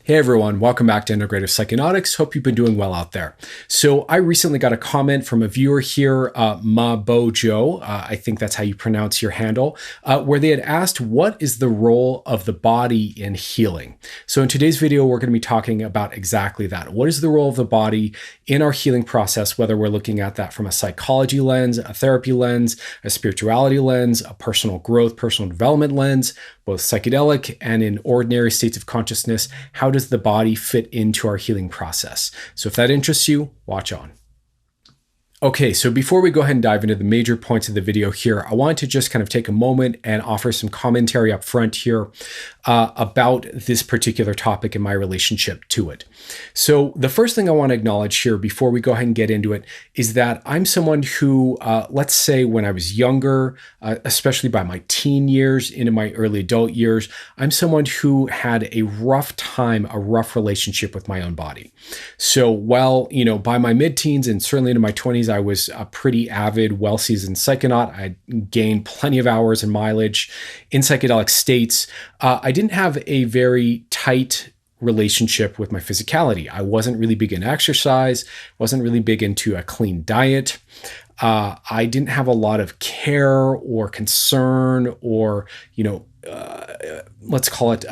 Hey everyone, welcome back to Integrative Psychonautics. Hope you've been doing well out there. So I recently got a comment from a viewer here, Mabojo, I think that's how you pronounce your handle, where they had asked, what is the role of the body in healing? So in today's video, we're going to be talking about exactly that. What is the role of the body in our healing process, whether we're looking at that from a psychology lens, a therapy lens, a spirituality lens, a personal growth, personal development lens, both psychedelic and in ordinary states of consciousness. How does the body fit into our healing process? So if that interests you, watch on. Okay, so before we go ahead and dive into the major points of the video here, I wanted to just kind of take a moment and offer some commentary up front here about this particular topic and my relationship to it. So the first thing I want to acknowledge here before we go ahead and get into it is that I'm someone who, let's say when I was younger, especially by my teen years into my early adult years, I'm someone who had a rough time, a rough relationship with my own body. So while, by my mid-teens and certainly into my 20s, I was a pretty avid, well-seasoned psychonaut. I gained plenty of hours and mileage in psychedelic states. I didn't have a very tight relationship with my physicality. I wasn't really big into exercise, wasn't really big into a clean diet. I didn't have a lot of care or concern or, let's call it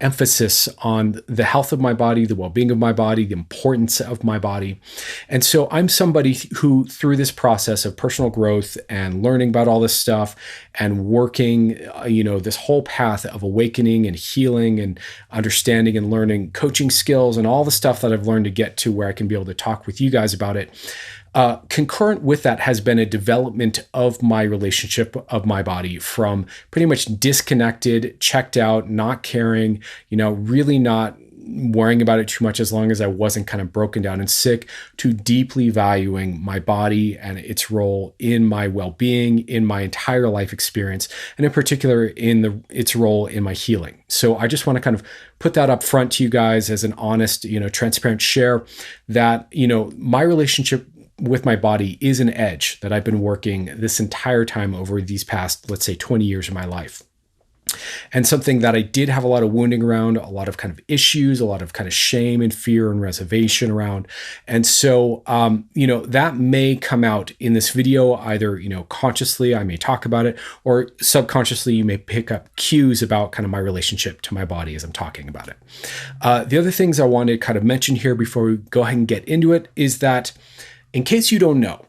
emphasis on the health of my body, the well-being of my body, the importance of my body. And so I'm somebody who, through this process of personal growth and learning about all this stuff and working, this whole path of awakening and healing and understanding and learning coaching skills and all the stuff that I've learned to get to where I can be able to talk with you guys about it. Concurrent with that has been a development of my relationship of my body from pretty much disconnected, checked out, not caring, really not worrying about it too much as long as I wasn't kind of broken down and sick, to deeply valuing my body and its role in my well-being, in my entire life experience, and in particular in its role in my healing. So I just want to kind of put that up front to you guys as an honest, transparent share that, my relationship with my body is an edge that I've been working this entire time over these past, let's say, 20 years of my life. And something that I did have a lot of wounding around, a lot of kind of issues, a lot of kind of shame and fear and reservation around. And so, that may come out in this video, either, consciously, I may talk about it, or subconsciously, you may pick up cues about kind of my relationship to my body as I'm talking about it. The other things I want to kind of mention here before we go ahead and get into it is that, in case you don't know,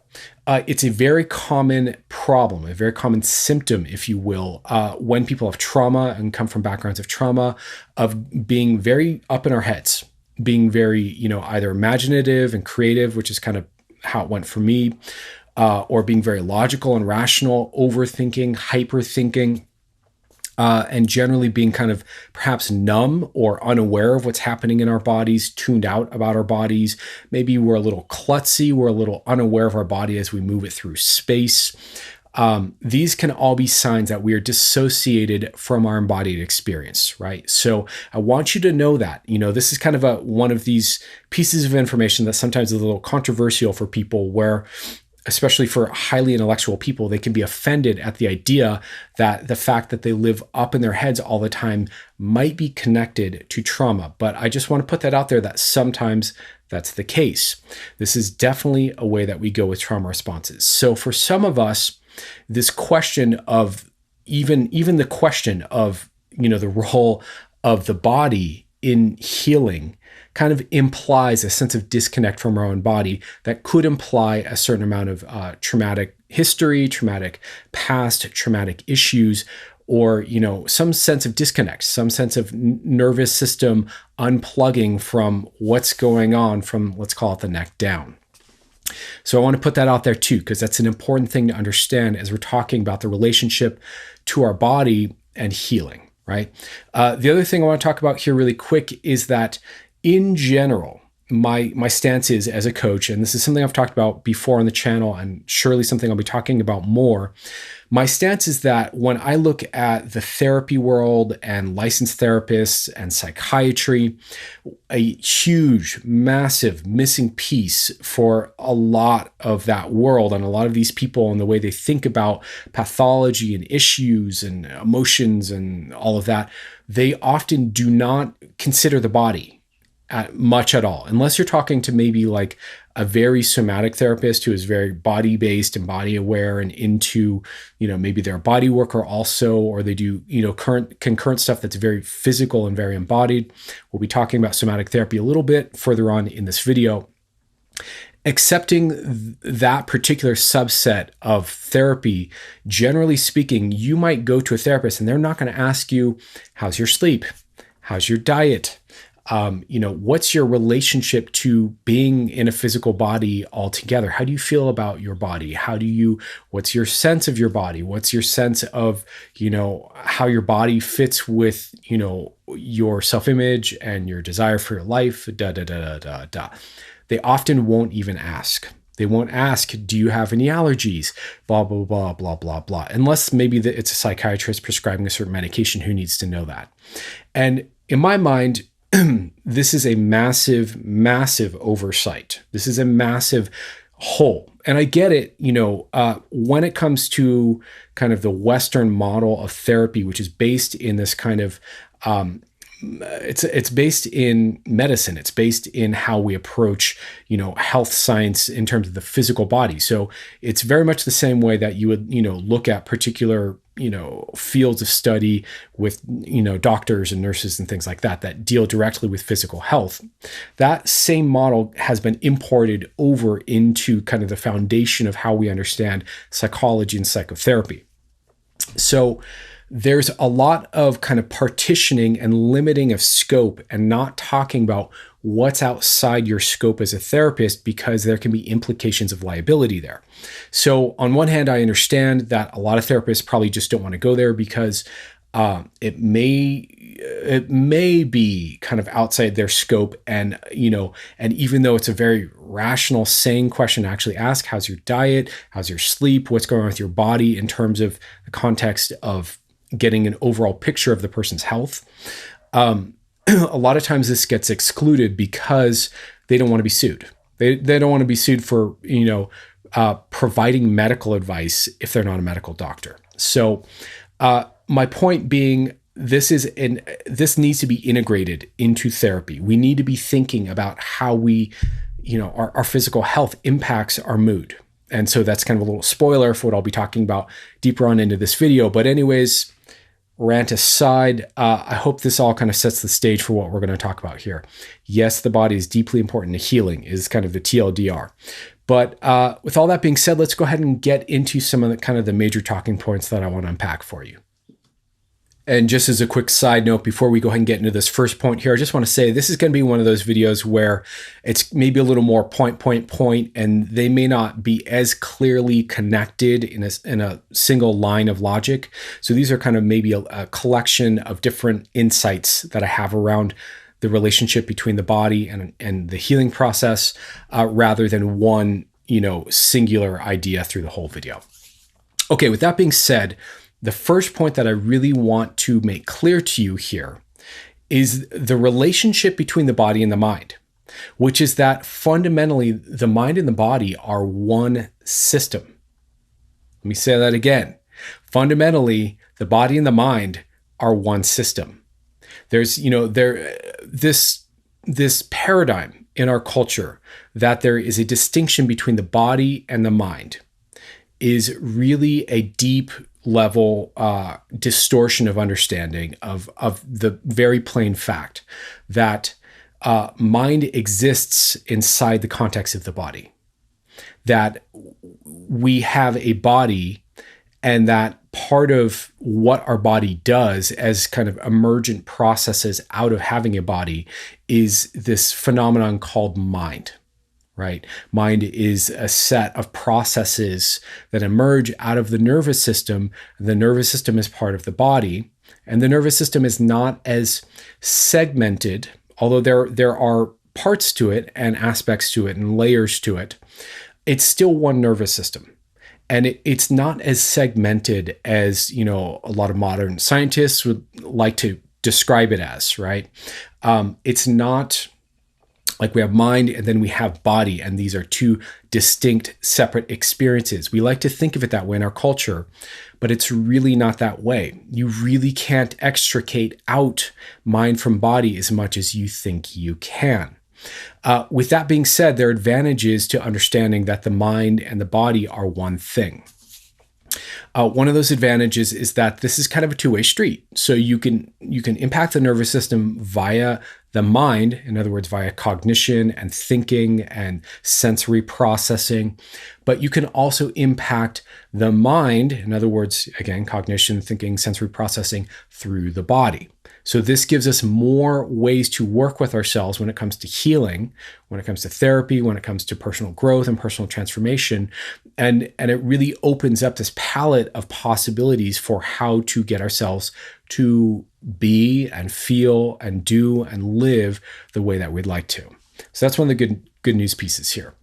it's a very common problem, a very common symptom, if you will, when people have trauma and come from backgrounds of trauma, of being very up in our heads, being very, either imaginative and creative, which is kind of how it went for me, or being very logical and rational, overthinking, hyperthinking. And generally being kind of perhaps numb or unaware of what's happening in our bodies, tuned out about our bodies. Maybe we're a little klutzy, we're a little unaware of our body as we move it through space. These can all be signs that we are dissociated from our embodied experience, right? So I want you to know that, this is kind of one of these pieces of information that sometimes is a little controversial for people where, especially for highly intellectual people, they can be offended at the idea that the fact that they live up in their heads all the time might be connected to trauma. But I just want to put that out there that sometimes that's the case. This is definitely a way that we go with trauma responses. So for some of us, this question of even the question of, the role of the body in healing kind of implies a sense of disconnect from our own body that could imply a certain amount of traumatic history, traumatic past, traumatic issues, or, some sense of disconnect, some sense of nervous system unplugging from what's going on from, let's call it, the neck down. So I want to put that out there too, because that's an important thing to understand as we're talking about the relationship to our body and healing, right? The other thing I want to talk about here really quick is that in general, my stance is as a coach, and this is something I've talked about before on the channel and surely something I'll be talking about more. My stance is that when I look at the therapy world and licensed therapists and psychiatry, a huge, massive missing piece for a lot of that world and a lot of these people and the way they think about pathology and issues and emotions and all of that, they often do not consider the body. much at all, unless you're talking to maybe like a very somatic therapist who is very body based and body aware and into, maybe they're a body worker also, or they do, concurrent stuff that's very physical and very embodied. We'll be talking about somatic therapy a little bit further on in this video. Accepting that particular subset of therapy, generally speaking, you might go to a therapist and they're not going to ask you, how's your sleep? How's your diet? What's your relationship to being in a physical body altogether? How do you feel about your body? What's your sense of your body? What's your sense of, how your body fits with, your self-image and your desire for your life, They often won't even ask. They won't ask, do you have any allergies? Blah, blah, blah, blah, blah, blah. Unless maybe it's a psychiatrist prescribing a certain medication who needs to know that. And in my mind, this is a massive, massive oversight. This is a massive hole. And I get it, when it comes to kind of the Western model of therapy, which is based in this kind of, it's based in medicine. It's based in how we approach, health science in terms of the physical body. So it's very much the same way that you would, look at particular, fields of study with, doctors and nurses and things like that deal directly with physical health. That same model has been imported over into kind of the foundation of how we understand psychology and psychotherapy. So there's a lot of kind of partitioning and limiting of scope and not talking about what's outside your scope as a therapist, because there can be implications of liability there. So on one hand, I understand that a lot of therapists probably just don't want to go there because it may be kind of outside their scope. And, and even though it's a very rational, sane question to actually ask, how's your diet? How's your sleep? What's going on with your body in terms of the context of getting an overall picture of the person's health? A lot of times this gets excluded because they don't want to be sued. They don't want to be sued for, providing medical advice if they're not a medical doctor. So my point being, this needs to be integrated into therapy. We need to be thinking about how we, our physical health impacts our mood. And so that's kind of a little spoiler for what I'll be talking about deeper on into this video. But anyways, rant aside, I hope this all kind of sets the stage for what we're going to talk about here. Yes, the body is deeply important to healing, is kind of the TLDR. But with all that being said, let's go ahead and get into some of the kind of the major talking points that I want to unpack for you. And just as a quick side note, before we go ahead and get into this first point here, I just want to say this is going to be one of those videos where it's maybe a little more point, and they may not be as clearly connected in a single line of logic. So these are kind of maybe a collection of different insights that I have around the relationship between the body and the healing process, rather than one, singular idea through the whole video. Okay, with that being said, the first point that I really want to make clear to you here is the relationship between the body and the mind, which is that fundamentally the mind and the body are one system. Let me say that again. Fundamentally, the body and the mind are one system. There's, this paradigm in our culture that there is a distinction between the body and the mind is really a deep level distortion of understanding of the very plain fact that mind exists inside the context of the body, that we have a body, and that part of what our body does as kind of emergent processes out of having a body is this phenomenon called mind. Right? Mind is a set of processes that emerge out of the nervous system. The nervous system is part of the body, and the nervous system is not as segmented, although there are parts to it and aspects to it and layers to it. It's still one nervous system. And it's not as segmented as, a lot of modern scientists would like to describe it as, right? It's not Like we have mind and then we have body, and these are two distinct, separate experiences. We like to think of it that way in our culture, but it's really not that way. You really can't extricate out mind from body as much as you think you can. With that being said, there are advantages to understanding that the mind and the body are one thing. One of those advantages is that this is kind of a two-way street. So you can impact the nervous system via the mind, in other words, via cognition and thinking and sensory processing, but you can also impact the mind, in other words, again, cognition, thinking, sensory processing, through the body. So this gives us more ways to work with ourselves when it comes to healing, when it comes to therapy, when it comes to personal growth and personal transformation. And it really opens up this palette of possibilities for how to get ourselves to be and feel and do and live the way that we'd like to. So that's one of the good news pieces here.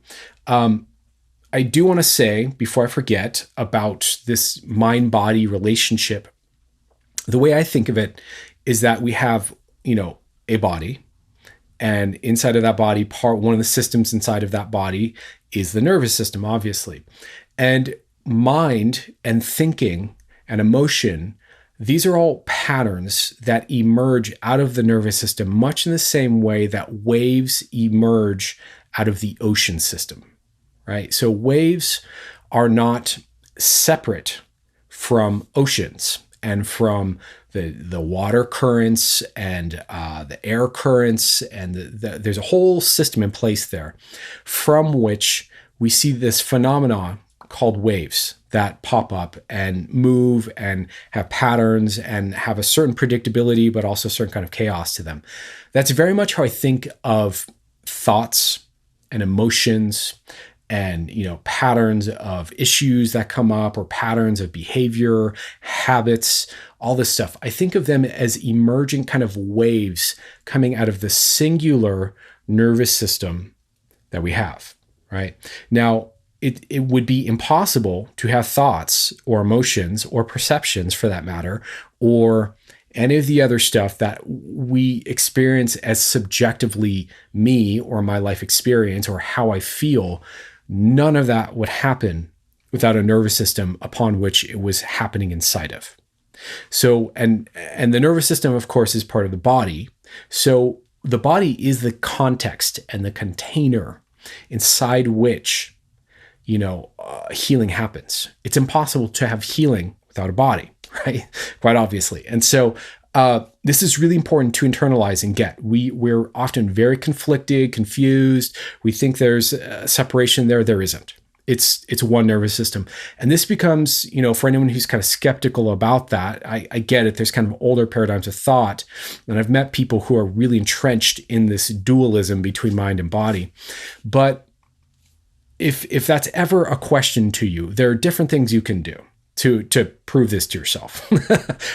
I do want to say, before I forget, about this mind-body relationship. The way I think of it is that we have, a body, and inside of that body, one of the systems inside of that body is the nervous system, obviously. And mind and thinking and emotion, these are all patterns that emerge out of the nervous system, much in the same way that waves emerge out of the ocean system, right? So waves are not separate from oceans and from the water currents and the air currents, and there's a whole system in place there from which we see this phenomena called waves that pop up and move and have patterns and have a certain predictability, but also a certain kind of chaos to them. That's very much how I think of thoughts and emotions and patterns of issues that come up, or patterns of behavior, habits, all this stuff. I think of them as emerging kind of waves coming out of the singular nervous system that we have, right? Now, it would be impossible to have thoughts or emotions or perceptions, for that matter, or any of the other stuff that we experience as subjectively me or my life experience or how I feel. None of that would happen without a nervous system upon which it was happening inside of. So, and the nervous system, of course, is part of the body. So the body is the context and the container inside which, healing happens. It's impossible to have healing without a body, right? Quite obviously. And so this is really important to internalize and get. We're often very conflicted, confused. We think there's a separation there. There isn't. It's one nervous system. And this becomes, for anyone who's kind of skeptical about that, I get it. There's kind of older paradigms of thought. And I've met people who are really entrenched in this dualism between mind and body. But if that's ever a question to you, there are different things you can do to prove this to yourself.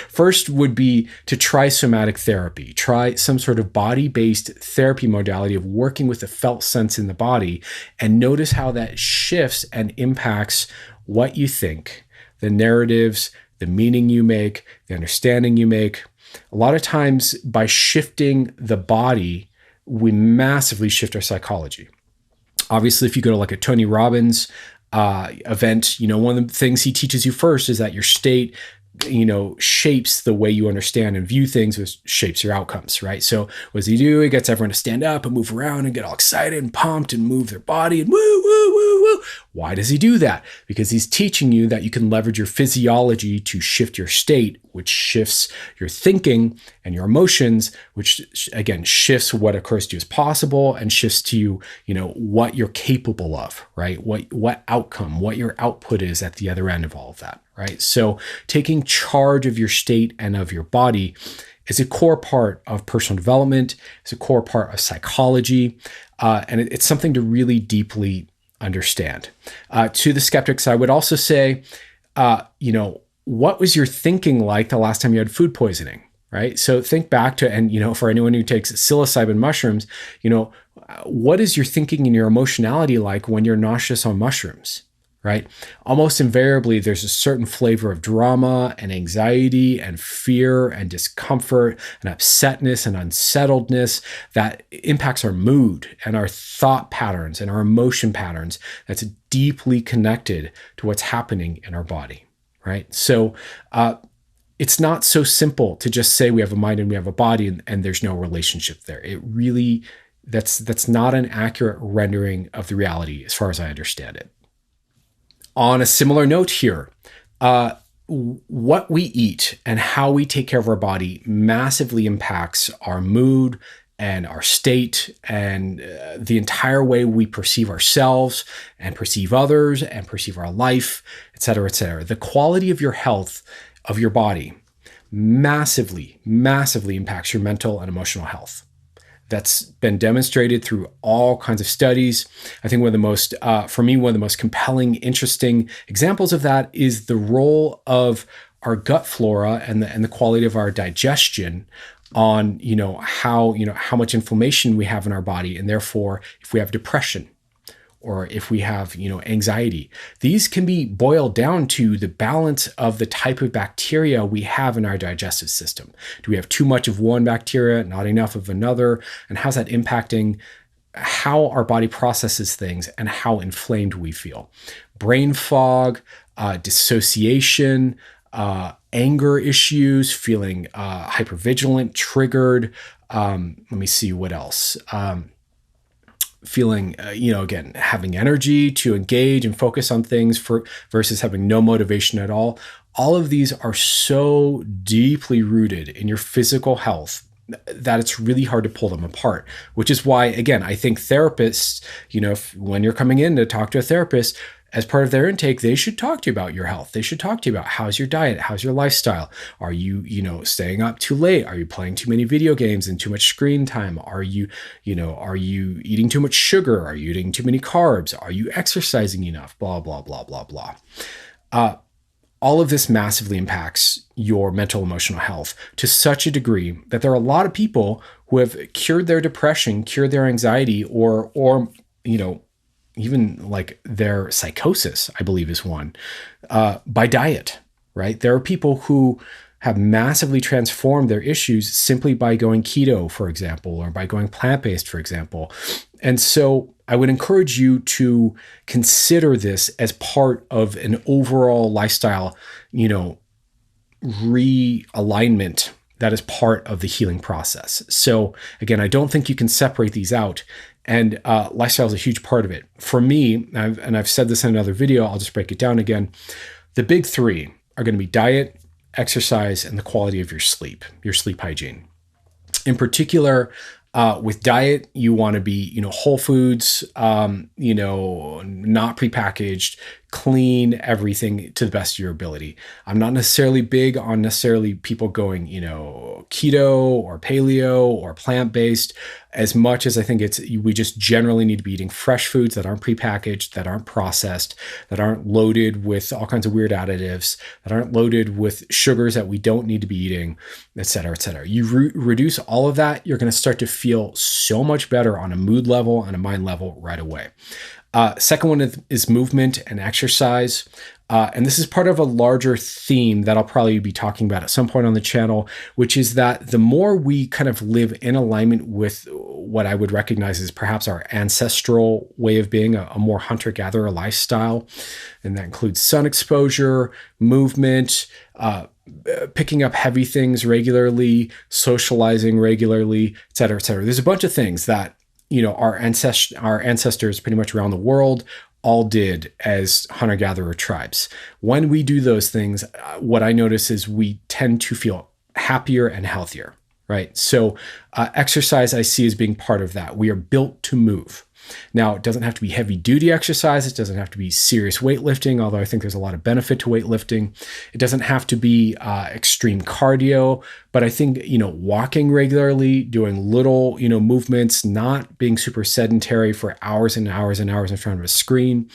First would be to try somatic therapy. Try some sort of body-based therapy modality of working with the felt sense in the body, and notice how that shifts and impacts what you think, the narratives, the meaning you make, the understanding you make. A lot of times by shifting the body, we massively shift our psychology. Obviously, if you go to like a Tony Robbins event, one of the things he teaches you first is that your state, shapes the way you understand and view things, which shapes your outcomes, right? So what does he do? He gets everyone to stand up and move around and get all excited and pumped and move their body and woo, woo, woo, woo. Why does he do that? Because he's teaching you that you can leverage your physiology to shift your state, which shifts your thinking and your emotions, which again shifts what occurs to you as possible and shifts to you, what you're capable of, right? What outcome, what your output is at the other end of all of that, right? So taking charge of your state and of your body is a core part of personal development. It's a core part of psychology, and it's something to really deeply understand. To the skeptics, I would also say, what was your thinking like the last time you had food poisoning, right? So think back to, and for anyone who takes psilocybin mushrooms, what is your thinking and your emotionality like when you're nauseous on mushrooms, right? Almost invariably, there's a certain flavor of drama and anxiety and fear and discomfort and upsetness and unsettledness that impacts our mood and our thought patterns and our emotion patterns. That's deeply connected to what's happening in our body, right? So it's not so simple to just say we have a mind and we have a body and there's no relationship there. It really, that's not an accurate rendering of the reality as far as I understand it. On a similar note here, what we eat and how we take care of our body massively impacts our mood and our state and the entire way we perceive ourselves and perceive others and perceive our life, et cetera, et cetera. The quality of your health of your body massively, massively impacts your mental and emotional health. That's been demonstrated through all kinds of studies. I think one of the most, for me, one of the most compelling, interesting examples of that is the role of our gut flora and the quality of our digestion on, how much inflammation we have in our body, and therefore, if we have depression or if we have, anxiety. These can be boiled down to the balance of the type of bacteria we have in our digestive system. Do we have too much of one bacteria, not enough of another? And how's that impacting how our body processes things and how inflamed we feel? Brain fog, dissociation, anger issues, feeling hypervigilant, triggered. Let me see what else. Feeling, again, having energy to engage and focus on things versus having no motivation at all. All of these are so deeply rooted in your physical health that it's really hard to pull them apart, which is why, again, I think therapists, when you're coming in to talk to a therapist, as part of their intake, they should talk to you about your health. They should talk to you about how's your diet, how's your lifestyle. Are you, staying up too late? Are you playing too many video games and too much screen time? Are you eating too much sugar? Are you eating too many carbs? Are you exercising enough? Blah, blah, blah, blah, blah. All of this massively impacts your mental, emotional health to such a degree that there are a lot of people who have cured their depression, cured their anxiety, or even like their psychosis, I believe is one, by diet, right? There are people who have massively transformed their issues simply by going keto, for example, or by going plant-based, for example. And so I would encourage you to consider this as part of an overall lifestyle, realignment that is part of the healing process. So again, I don't think you can separate these out. And lifestyle is a huge part of it. For me, and I've said this in another video, I'll just break it down again. The big three are going to be diet, exercise, and the quality of your sleep hygiene. In particular, with diet, you want to be, whole foods, not prepackaged, clean, everything to the best of your ability. I'm not necessarily big on people going, keto or paleo or plant-based, as much as I think we just generally need to be eating fresh foods that aren't prepackaged, that aren't processed, that aren't loaded with all kinds of weird additives, that aren't loaded with sugars that we don't need to be eating, et cetera, et cetera. You reduce all of that, you're going to start to feel so much better on a mood level and a mind level right away. Second one is movement and exercise. And this is part of a larger theme that I'll probably be talking about at some point on the channel, which is that the more we kind of live in alignment with what I would recognize as perhaps our ancestral way of being, a more hunter-gatherer lifestyle, and that includes sun exposure, movement, picking up heavy things regularly, socializing regularly, et cetera, et cetera. There's a bunch of things that our ancestors pretty much around the world all did as hunter-gatherer tribes. When we do those things, what I notice is we tend to feel happier and healthier, right? So exercise I see as being part of that. We are built to move. Now, it doesn't have to be heavy-duty exercise. It doesn't have to be serious weightlifting, although I think there's a lot of benefit to weightlifting. It doesn't have to be extreme cardio, but I think, walking regularly, doing little, movements, not being super sedentary for hours and hours and hours in front of a screen,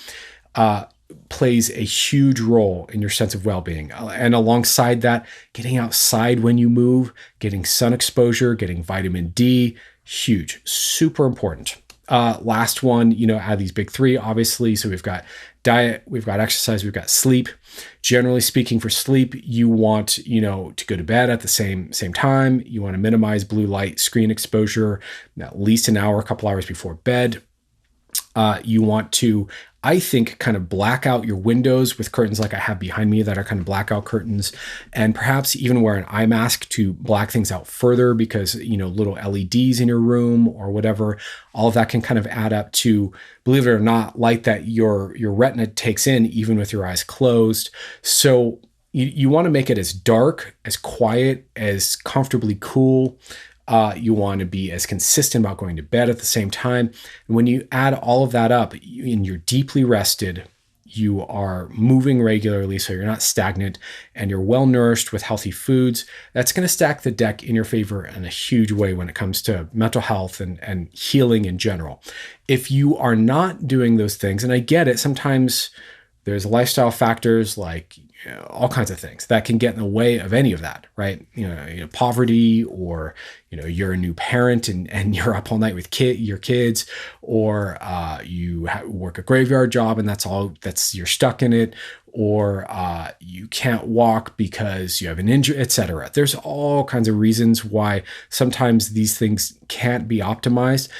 plays a huge role in your sense of well-being. And alongside that, getting outside when you move, getting sun exposure, getting vitamin D, huge, super important. last one, out of these big three, obviously. So we've got diet, we've got exercise, we've got sleep. Generally speaking, for sleep, you want, to go to bed at the same time. You want to minimize blue light screen exposure at least an hour, a couple hours before bed. You want to, I think, kind of black out your windows with curtains like I have behind me that are kind of blackout curtains, and perhaps even wear an eye mask to black things out further because, little LEDs in your room or whatever, all of that can kind of add up to, believe it or not, light that your retina takes in even with your eyes closed. So you want to make it as dark, as quiet, as comfortably cool. You want to be as consistent about going to bed at the same time. And when you add all of that up and you're deeply rested, you are moving regularly, so you're not stagnant, and you're well nourished with healthy foods, that's going to stack the deck in your favor in a huge way when it comes to mental health and healing in general. If you are not doing those things, and I get it, sometimes there's lifestyle factors like all kinds of things that can get in the way of any of that, right? Poverty, or you're a new parent and you're up all night with your kids, or you work a graveyard job and you're stuck in it, or you can't walk because you have an injury, etc. There's all kinds of reasons why sometimes these things can't be optimized.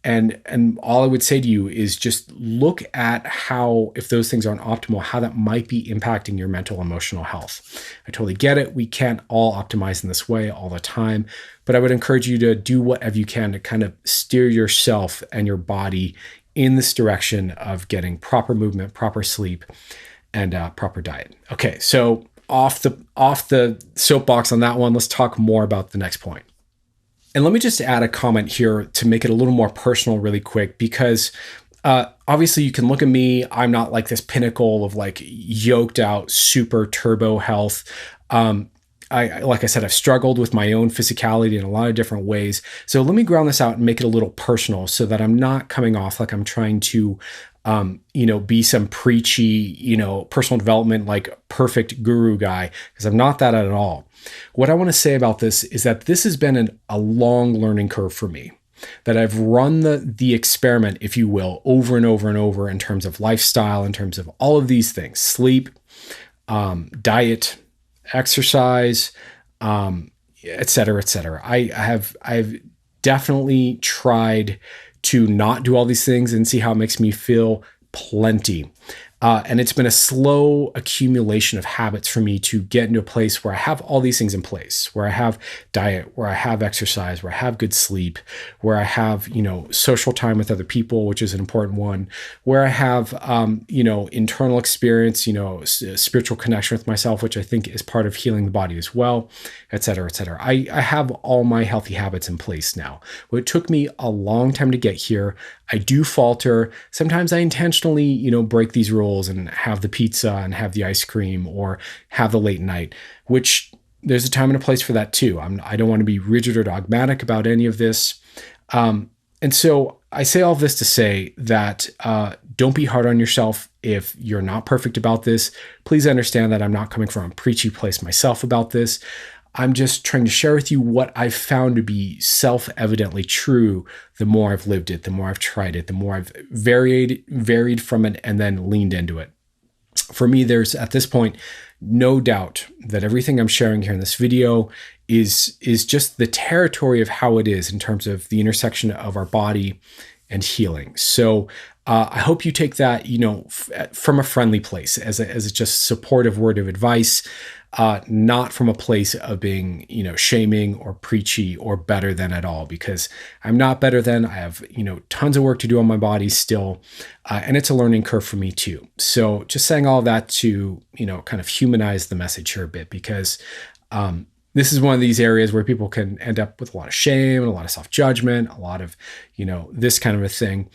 And all I would say to you is just look at how, if those things aren't optimal, how that might be impacting your mental, emotional health. I totally get it. We can't all optimize in this way all the time, but I would encourage you to do whatever you can to kind of steer yourself and your body in this direction of getting proper movement, proper sleep, and proper diet. Okay, so off the soapbox on that one, let's talk more about the next point. And let me just add a comment here to make it a little more personal really quick, because obviously you can look at me. I'm not like this pinnacle of like yoked out, super turbo health. Like I said, I've struggled with my own physicality in a lot of different ways. So let me ground this out and make it a little personal so that I'm not coming off like I'm trying to be some preachy, personal development, like perfect guru guy, because I'm not that at all. What I want to say about this is that this has been a long learning curve for me, that I've run the experiment, if you will, over and over and over in terms of lifestyle, in terms of all of these things, sleep, diet, exercise, et cetera, et cetera. I've definitely tried to not do all these things and see how it makes me feel plenty. And it's been a slow accumulation of habits for me to get into a place where I have all these things in place, where I have diet, where I have exercise, where I have good sleep, where I have, social time with other people, which is an important one, where I have, internal experience, spiritual connection with myself, which I think is part of healing the body as well, et cetera, et cetera. I have all my healthy habits in place now. Well, it took me a long time to get here. I do falter. Sometimes I intentionally, break these rules and have the pizza and have the ice cream or have the late night, which there's a time and a place for that too. I don't want to be rigid or dogmatic about any of this. And so I say all of this to say that don't be hard on yourself if you're not perfect about this. Please understand that I'm not coming from a preachy place myself about this. I'm just trying to share with you what I've found to be self-evidently true the more I've lived it, the more I've tried it, the more I've varied from it and then leaned into it. For me, there's at this point no doubt that everything I'm sharing here in this video is just the territory of how it is in terms of the intersection of our body and healing. So I hope you take that, from a friendly place as a just supportive word of advice, not from a place of being, shaming or preachy or better than at all, because I'm not better than. I have, tons of work to do on my body still. And it's a learning curve for me too. So just saying all that to, kind of humanize the message here a bit, because this is one of these areas where people can end up with a lot of shame and a lot of self-judgment, a lot of, this kind of a thing.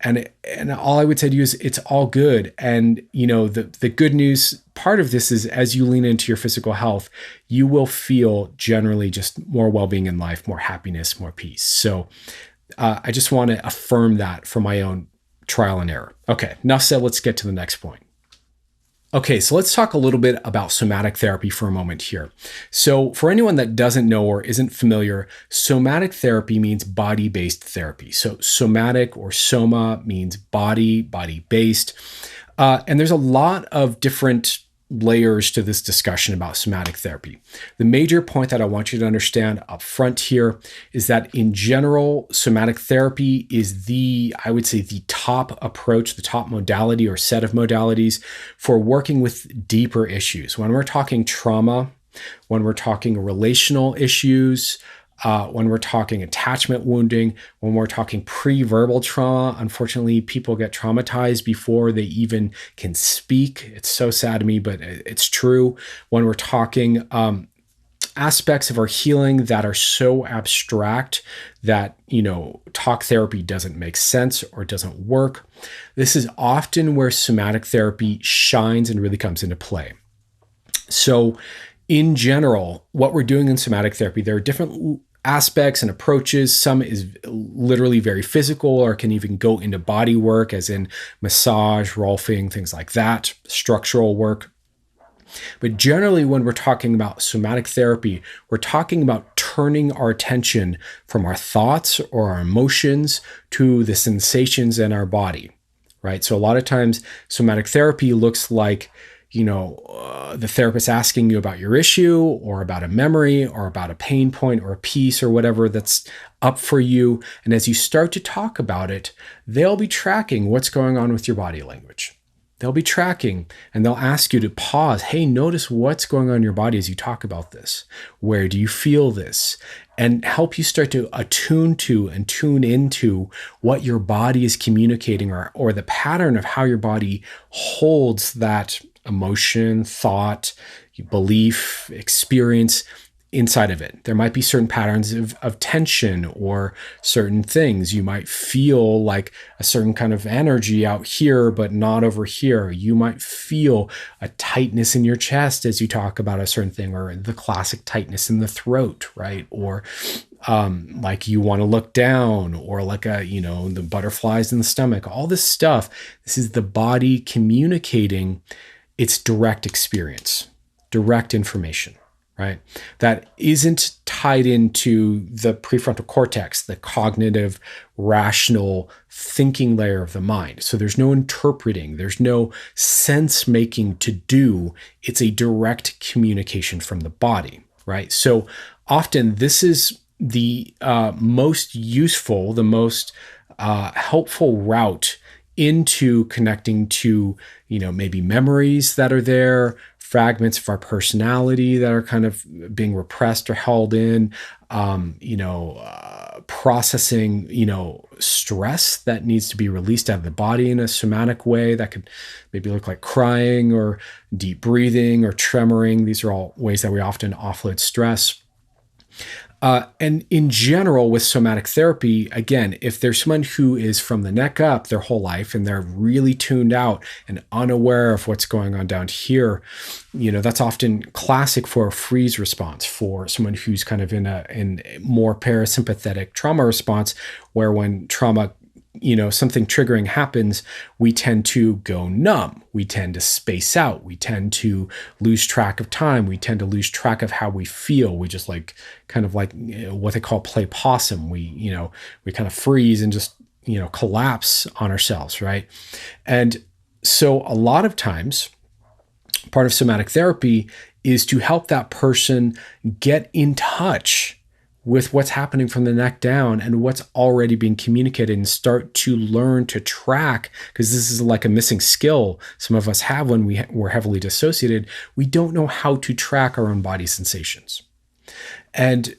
And all I would say to you is it's all good. And, the good news part of this is as you lean into your physical health, you will feel generally just more well-being in life, more happiness, more peace. So I just want to affirm that from my own trial and error. Okay, enough said. Let's get to the next point. Okay, so let's talk a little bit about somatic therapy for a moment here. So, for anyone that doesn't know or isn't familiar, somatic therapy means body based therapy. So, somatic or soma means body, body based. And there's a lot of different layers to this discussion about somatic therapy. The major point that I want you to understand up front here is that in general, somatic therapy is I would say, the top approach, the top modality or set of modalities for working with deeper issues. When we're talking trauma, when we're talking relational issues, when we're talking attachment wounding, when we're talking pre-verbal trauma. Unfortunately, people get traumatized before they even can speak. It's so sad to me, but it's true. When we're talking aspects of our healing that are so abstract that, talk therapy doesn't make sense or doesn't work, this is often where somatic therapy shines and really comes into play. So, in general, what we're doing in somatic therapy, there are different aspects and approaches. Some is literally very physical or can even go into body work, as in massage, rolfing, things like that, structural work. But generally, when we're talking about somatic therapy, we're talking about turning our attention from our thoughts or our emotions to the sensations in our body, right? So a lot of times, somatic therapy looks like the therapist asking you about your issue or about a memory or about a pain point or a piece or whatever that's up for you. And as you start to talk about it, they'll be tracking what's going on with your body language. They'll be tracking and they'll ask you to pause. Hey, notice what's going on in your body as you talk about this. Where do you feel this? And help you start to attune to and tune into what your body is communicating or the pattern of how your body holds that emotion, thought, belief, experience inside of it. There might be certain patterns of tension or certain things. You might feel like a certain kind of energy out here, but not over here. You might feel a tightness in your chest as you talk about a certain thing, or the classic tightness in the throat, right? Or like you want to look down, or like the butterflies in the stomach, all this stuff. This is the body communicating its direct experience, direct information, right? That isn't tied into the prefrontal cortex, the cognitive, rational thinking layer of the mind. So there's no interpreting, there's no sense making to do. It's a direct communication from the body, right? So often this is the most useful, the most helpful route into connecting to, maybe memories that are there, fragments of our personality that are kind of being repressed or held in, processing, stress that needs to be released out of the body in a somatic way that could maybe look like crying or deep breathing or tremoring. These are all ways that we often offload stress. And in general, with somatic therapy, again, if there's someone who is from the neck up their whole life and they're really tuned out and unaware of what's going on down here, that's often classic for a freeze response for someone who's kind of in a more parasympathetic trauma response, where when trauma, something triggering happens, we tend to go numb. We tend to space out. We tend to lose track of time. We tend to lose track of how we feel. We just kind of what they call play possum. We kind of freeze and just, collapse on ourselves, right? And so a lot of times, part of somatic therapy is to help that person get in touch with what's happening from the neck down and what's already being communicated, and start to learn to track, because this is like a missing skill some of us have when we're heavily dissociated. We don't know how to track our own body sensations. And,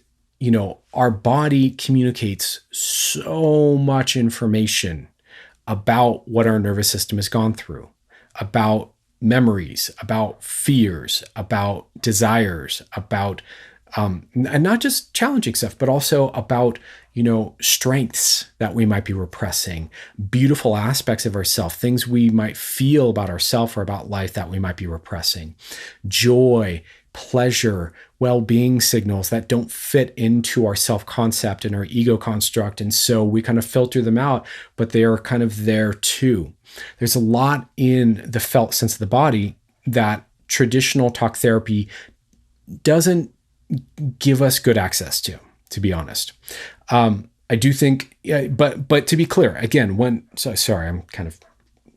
our body communicates so much information about what our nervous system has gone through, about memories, about fears, about desires, about and not just challenging stuff, but also about, strengths that we might be repressing, beautiful aspects of ourselves, things we might feel about ourselves or about life that we might be repressing, joy, pleasure, well-being signals that don't fit into our self-concept and our ego construct. And so we kind of filter them out, but they are kind of there too. There's a lot in the felt sense of the body that traditional talk therapy doesn't give us good access to be honest. I do think, but to be clear, again, sorry, I'm kind of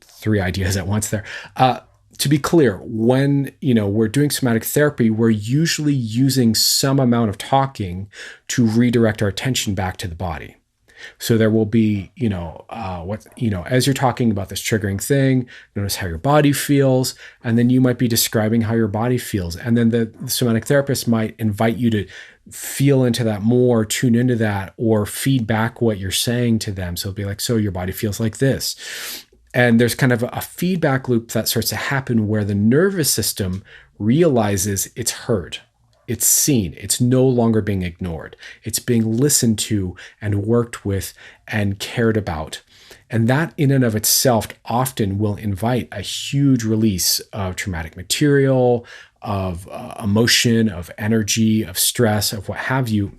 three ideas at once there. To be clear, when we're doing somatic therapy, we're usually using some amount of talking to redirect our attention back to the body. So there will be, as you're talking about this triggering thing, notice how your body feels, and then you might be describing how your body feels. And then the somatic therapist might invite you to feel into that more, tune into that, or feedback what you're saying to them. So it'll be like, so your body feels like this. And there's kind of a feedback loop that starts to happen where the nervous system realizes it's heard. It's seen. It's no longer being ignored. It's being listened to and worked with and cared about. And that in and of itself often will invite a huge release of traumatic material, of emotion, of energy, of stress, of what have you,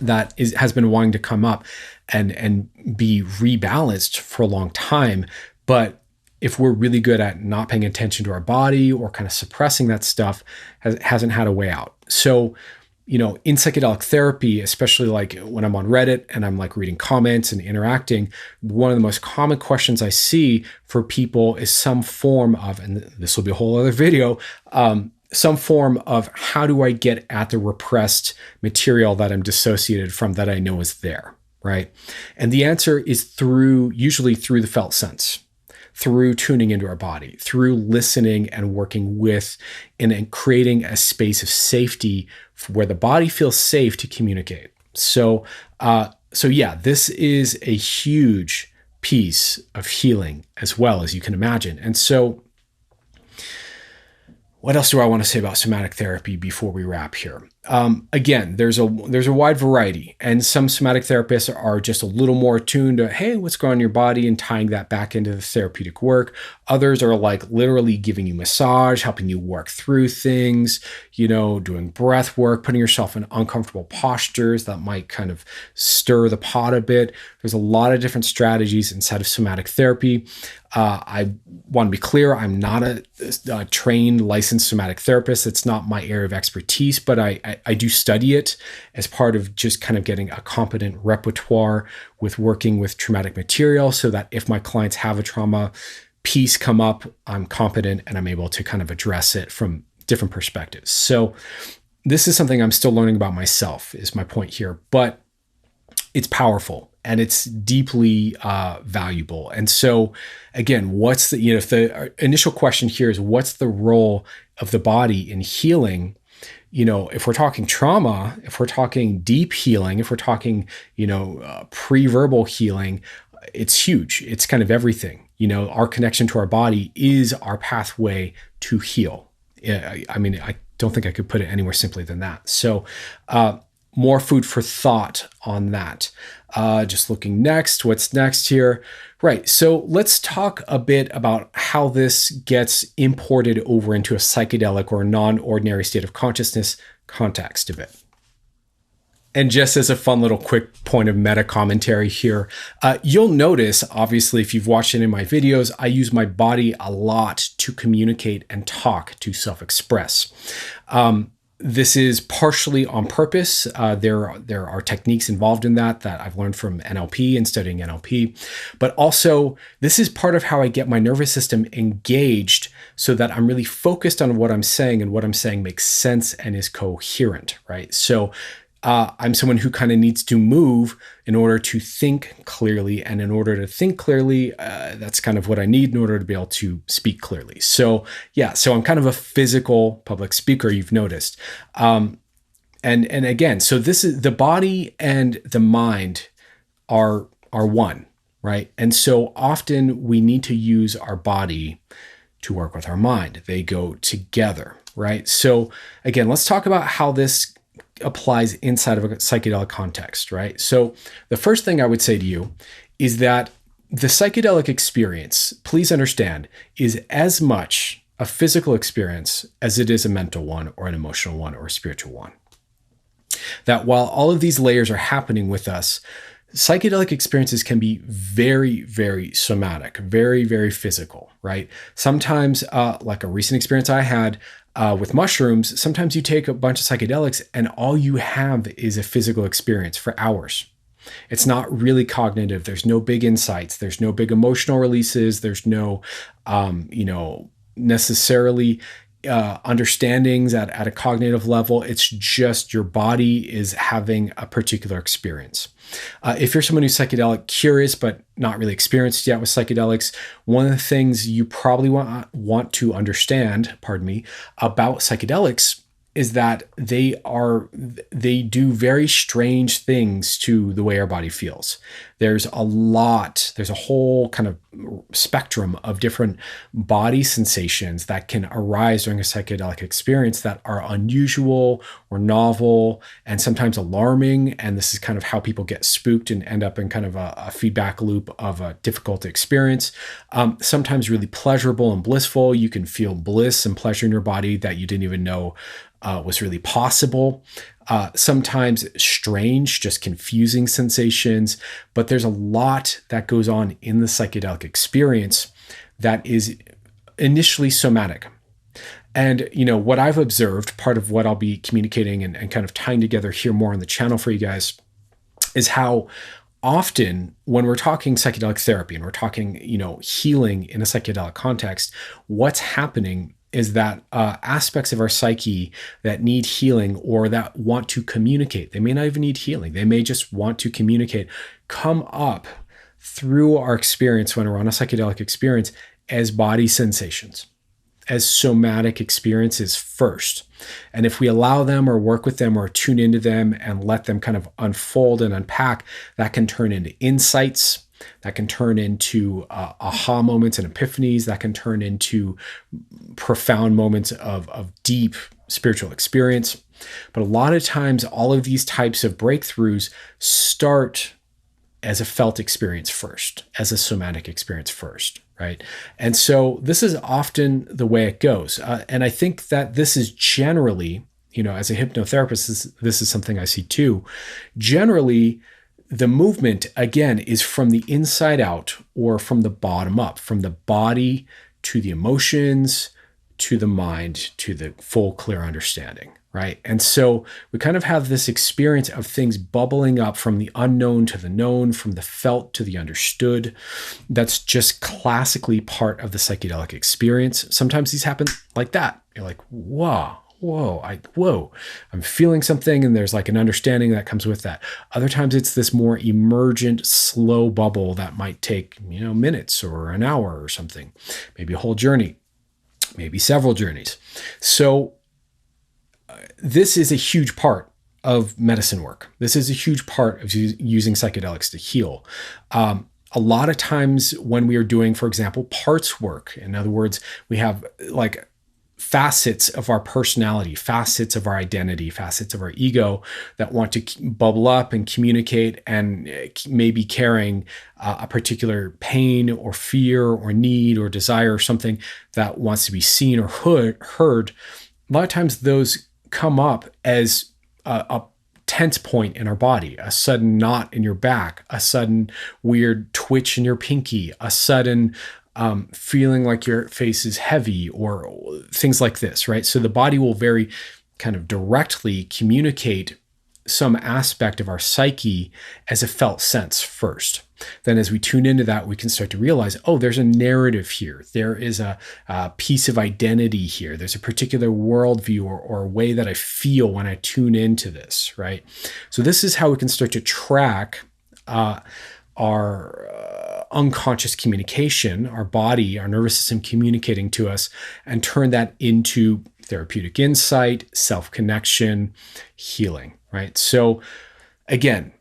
that has been wanting to come up and be rebalanced for a long time. But if we're really good at not paying attention to our body or kind of suppressing that stuff, hasn't had a way out. So, in psychedelic therapy, especially like when I'm on Reddit and I'm like reading comments and interacting, one of the most common questions I see for people is some form of, and this will be a whole other video, some form of how do I get at the repressed material that I'm dissociated from that I know is there, right? And the answer is usually through the felt sense, through tuning into our body, through listening and working with and creating a space of safety where the body feels safe to communicate. So yeah, this is a huge piece of healing as well, as you can imagine. And so what else do I want to say about somatic therapy before we wrap here? Again, there's a wide variety, and some somatic therapists are just a little more attuned to, hey, what's going on in your body, and tying that back into the therapeutic work. Others are like literally giving you massage, helping you work through things, doing breath work, putting yourself in uncomfortable postures that might kind of stir the pot a bit. There's a lot of different strategies inside of somatic therapy. I want to be clear, I'm not a trained, licensed somatic therapist. It's not my area of expertise, but I do study it as part of just kind of getting a competent repertoire with working with traumatic material, so that if my clients have a trauma piece come up, I'm competent and I'm able to kind of address it from different perspectives. So this is something I'm still learning about myself, is my point here, but it's powerful and it's deeply valuable. And so again, if the initial question here is what's the role of the body in healing? If we're talking trauma, if we're talking deep healing, if we're talking, pre-verbal healing, it's huge. It's kind of everything. Our connection to our body is our pathway to heal. I don't think I could put it any more simply than that. So, more food for thought on that. Just looking next, what's next here? Right, so let's talk a bit about how this gets imported over into a psychedelic or non-ordinary state of consciousness context of it. And just as a fun little quick point of meta commentary here, you'll notice, obviously, if you've watched any of my videos, I use my body a lot to communicate and talk, to self-express. This is partially on purpose. There are techniques involved in that I've learned from NLP and studying NLP. But also, this is part of how I get my nervous system engaged so that I'm really focused on what I'm saying, and what I'm saying makes sense and is coherent, right? So I'm someone who kind of needs to move in order to think clearly. And in order to think clearly, that's kind of what I need in order to be able to speak clearly. So yeah, so I'm kind of a physical public speaker, you've noticed. And again, so this is the body and the mind are one, right? And so often we need to use our body to work with our mind. They go together, right? So again, let's talk about how this applies inside of a psychedelic context, right? So the first thing I would say to you is that the psychedelic experience, please understand, is as much a physical experience as it is a mental one or an emotional one or a spiritual one. That while all of these layers are happening with us, Psychedelic experiences can be very, very somatic, very, very physical, right? Sometimes, like a recent experience I had with mushrooms, sometimes you take a bunch of psychedelics and all you have is a physical experience for hours. It's not really cognitive. There's no big insights. There's no big emotional releases. There's no, necessarily understandings at a cognitive level. It's just your body is having a particular experience. If you're someone who's psychedelic curious but not really experienced yet with psychedelics, one of the things you probably want to understand, pardon me, about psychedelics is that they do very strange things to the way our body feels. There's a whole kind of spectrum of different body sensations that can arise during a psychedelic experience that are unusual or novel and sometimes alarming. And this is kind of how people get spooked and end up in kind of a feedback loop of a difficult experience. Sometimes really pleasurable and blissful. You can feel bliss and pleasure in your body that you didn't even know was really possible. Sometimes strange, just confusing sensations, but there's a lot that goes on in the psychedelic experience that is initially somatic. And, what I've observed, part of what I'll be communicating and kind of tying together here more on the channel for you guys, is how often when we're talking psychedelic therapy and we're talking, healing in a psychedelic context, what's happening is that aspects of our psyche that need healing or that want to communicate, they may not even need healing, they may just want to communicate, come up through our experience when we're on a psychedelic experience as body sensations, as somatic experiences first. And if we allow them or work with them or tune into them and let them kind of unfold and unpack, that can turn into insights. That can turn into aha moments and epiphanies. That can turn into profound moments of deep spiritual experience. But a lot of times, all of these types of breakthroughs start as a felt experience first, as a somatic experience first, right? And so this is often the way it goes. And I think that this is generally, as a hypnotherapist, this is something I see too. Generally, the movement, again, is from the inside out or from the bottom up, from the body to the emotions, to the mind, to the full, clear understanding, right? And so we kind of have this experience of things bubbling up from the unknown to the known, from the felt to the understood. That's just classically part of the psychedelic experience. Sometimes these happen like that. You're like, whoa, I'm feeling something, and there's like an understanding that comes with that. Other times it's this more emergent, slow bubble that might take, minutes or an hour or something, maybe a whole journey, maybe several journeys. So this is a huge part of medicine work. This is a huge part of using psychedelics to heal. A lot of times when we are doing, for example, parts work, in other words, we have like facets of our personality, facets of our identity, facets of our ego that want to bubble up and communicate and maybe carrying a particular pain or fear or need or desire or something that wants to be seen or heard. A lot of times those come up as a tense point in our body, a sudden knot in your back, a sudden weird twitch in your pinky, a sudden feeling like your face is heavy or things like this, right? So the body will very kind of directly communicate some aspect of our psyche as a felt sense first. Then as we tune into that, we can start to realize, oh, there's a narrative here. There is a piece of identity here. There's a particular worldview or a way that I feel when I tune into this, right? So this is how we can start to track our unconscious communication, our body, our nervous system communicating to us, and turn that into therapeutic insight, self-connection, healing, right? So again,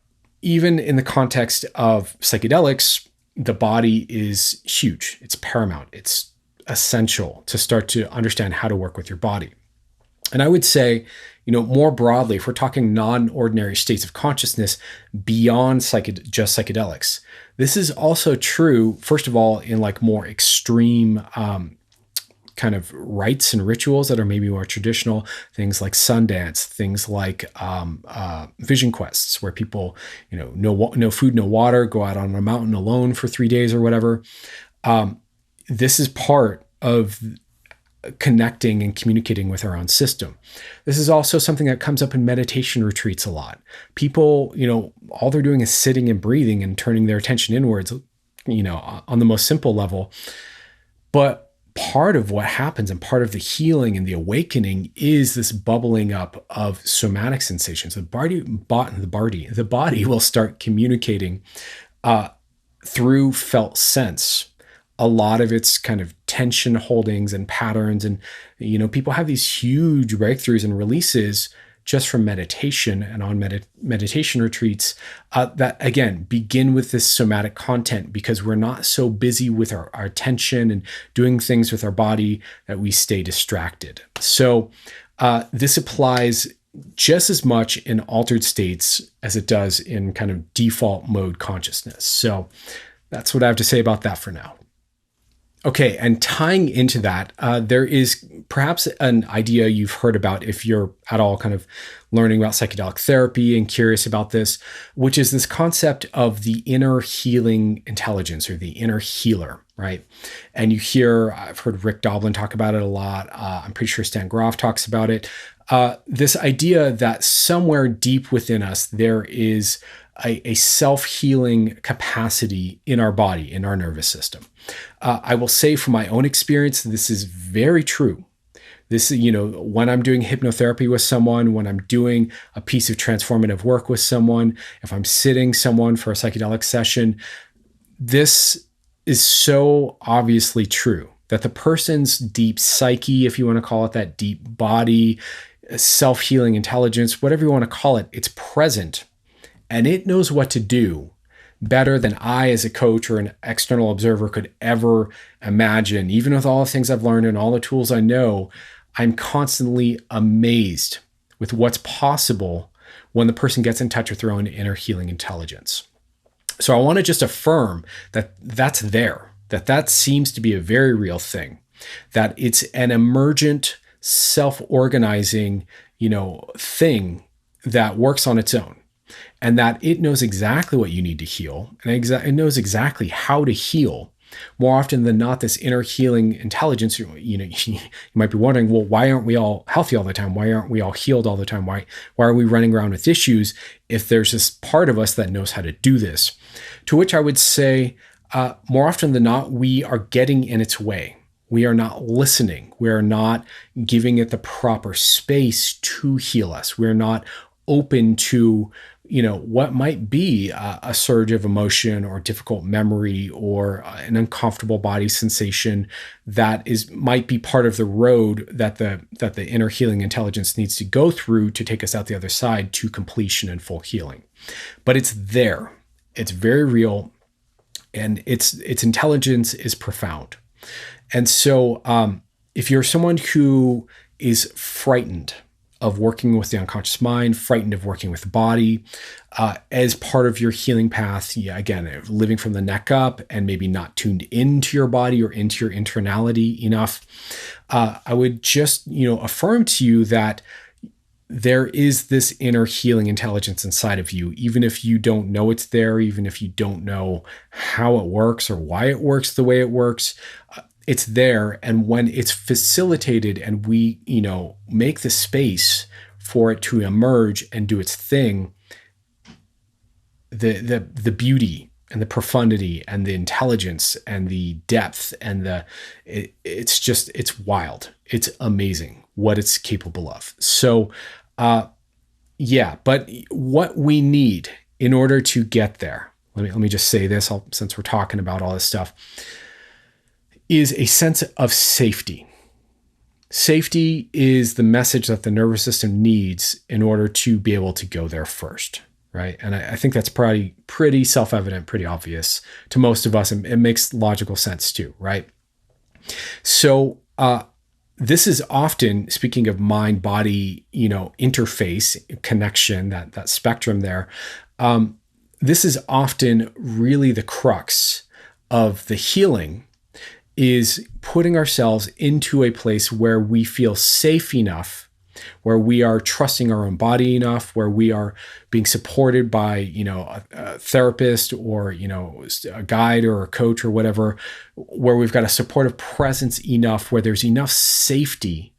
even in the context of psychedelics, the body is huge. It's paramount. It's essential to start to understand how to work with your body. And I would say, more broadly, if we're talking non-ordinary states of consciousness beyond just psychedelics, this is also true, first of all, in like more extreme kind of rites and rituals that are maybe more traditional, things like Sundance, things like vision quests, where people, no food, no water, go out on a mountain alone for 3 days or whatever. This is part of connecting and communicating with our own system. This is also something that comes up in meditation retreats a lot. People, all they're doing is sitting and breathing and turning their attention inwards, on the most simple level. But part of what happens and part of the healing and the awakening is this bubbling up of somatic sensations. The body will start communicating through felt sense a lot of its kind of tension holdings and patterns. And, people have these huge breakthroughs and releases just from meditation and on meditation retreats that, again, begin with this somatic content, because we're not so busy with our attention and doing things with our body that we stay distracted. So this applies just as much in altered states as it does in kind of default mode consciousness. So that's what I have to say about that for now. Okay, and tying into that, there is perhaps an idea you've heard about if you're at all kind of learning about psychedelic therapy and curious about this, which is this concept of the inner healing intelligence, or the inner healer, right? And I've heard Rick Doblin talk about it a lot. I'm pretty sure Stan Grof talks about it. This idea that somewhere deep within us, there is a self-healing capacity in our body, in our nervous system. I will say from my own experience, this is very true. This is, when I'm doing hypnotherapy with someone, when I'm doing a piece of transformative work with someone, if I'm sitting someone for a psychedelic session, this is so obviously true that the person's deep psyche, if you want to call it that, deep body, self-healing intelligence, whatever you want to call it, it's present. And it knows what to do better than I, as a coach or an external observer, could ever imagine. Even with all the things I've learned and all the tools I know, I'm constantly amazed with what's possible when the person gets in touch with their own inner healing intelligence. So I want to just affirm that that's there, that seems to be a very real thing, that it's an emergent, self-organizing, thing that works on its own. And that it knows exactly what you need to heal, and it knows exactly how to heal. More often than not, this inner healing intelligence, you might be wondering, well, why aren't we all healthy all the time? Why aren't we all healed all the time? Why are we running around with issues if there's this part of us that knows how to do this? To which I would say, more often than not, we are getting in its way. We are not listening. We are not giving it the proper space to heal us. We're not open to what might be a surge of emotion or difficult memory or an uncomfortable body sensation that might be part of the road that the inner healing intelligence needs to go through to take us out the other side to completion and full healing. But it's there. It's very real, and its intelligence is profound. And so if you're someone who is frightened of working with the unconscious mind, frightened of working with the body, as part of your healing path, again, living from the neck up and maybe not tuned into your body or into your internality enough, I would just, affirm to you that there is this inner healing intelligence inside of you, even if you don't know it's there, even if you don't know how it works or why it works the way it works. It's there, and when it's facilitated and we, make the space for it to emerge and do its thing, the beauty and the profundity and the intelligence and the depth and it's wild. It's amazing what it's capable of. So, but what we need in order to get there, let me just say this, since we're talking about all this stuff, is a sense of safety. Safety is the message that the nervous system needs in order to be able to go there first, right? And I think that's probably pretty self-evident, pretty obvious to most of us, and it makes logical sense too, right? So this is often, speaking of mind-body, interface, connection, that spectrum there, this is often really the crux of the healing, is putting ourselves into a place where we feel safe enough, where we are trusting our own body enough, where we are being supported by, a therapist or, a guide or a coach or whatever, where we've got a supportive presence enough, where there's enough safety,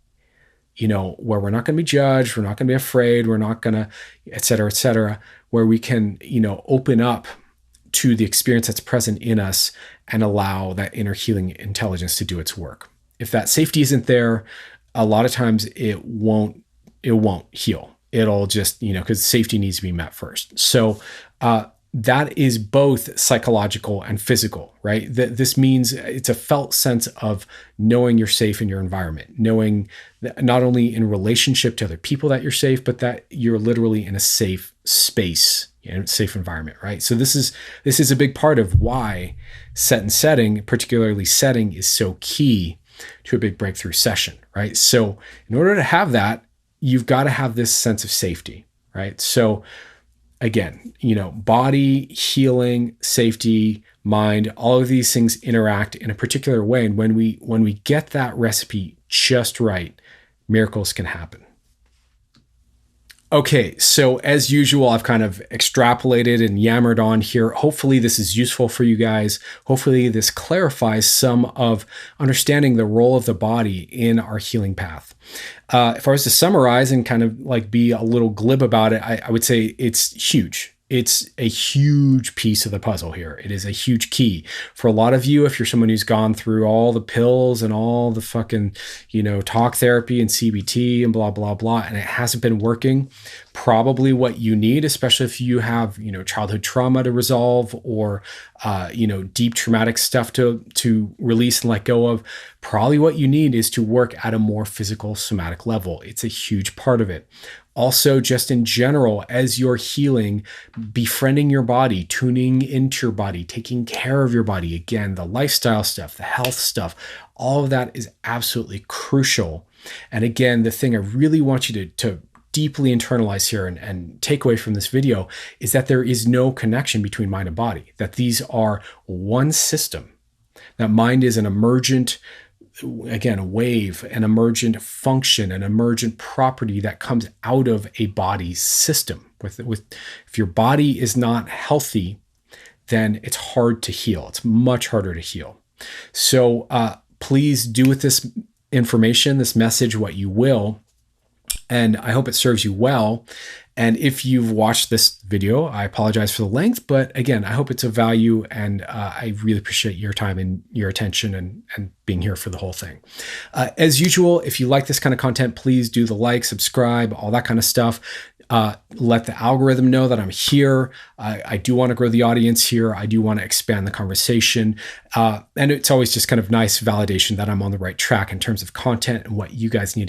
where we're not going to be judged, we're not going to be afraid, we're not going to, et cetera, where we can, open up to the experience that's present in us and allow that inner healing intelligence to do its work. If that safety isn't there, a lot of times it won't heal. It'll just, because safety needs to be met first. So that is both psychological and physical, right? This means it's a felt sense of knowing you're safe in your environment, knowing that not only in relationship to other people that you're safe, but that you're literally in a safe space, safe environment, right? So this is a big part of why set and setting, particularly setting, is so key to a big breakthrough session, right? So in order to have that, you've got to have this sense of safety, right? So again, body, healing, safety, mind, all of these things interact in a particular way. And when we get that recipe just right, miracles can happen. Okay, so as usual, I've kind of extrapolated and yammered on here. Hopefully this is useful for you guys. Hopefully this clarifies some of understanding the role of the body in our healing path. If I was to summarize and kind of like be a little glib about it, I would say it's huge. It's a huge piece of the puzzle here. It is a huge key for a lot of you. If you're someone who's gone through all the pills and all the fucking, talk therapy and CBT and blah, blah, blah, and it hasn't been working, probably what you need, especially if you have, childhood trauma to resolve or, deep traumatic stuff to release and let go of, probably what you need is to work at a more physical somatic level. It's a huge part of it. Also, just in general, as you're healing, befriending your body, tuning into your body, taking care of your body. Again, the lifestyle stuff, the health stuff, all of that is absolutely crucial. And again, the thing I really want you to deeply internalize here and take away from this video is that there is no connection between mind and body, that these are one system, that mind is an emergent, again, a wave, an emergent function, an emergent property that comes out of a body system. If your body is not healthy, then it's hard to heal. It's much harder to heal. So please do with this information, this message, what you will. And I hope it serves you well. And if you've watched this video, I apologize for the length, but again, I hope it's of value, and I really appreciate your time and your attention and being here for the whole thing. As usual, if you like this kind of content, please do the like, subscribe, all that kind of stuff. Let the algorithm know that I'm here. I do want to grow the audience here. I do want to expand the conversation. And it's always just kind of nice validation that I'm on the right track in terms of content and what you guys need to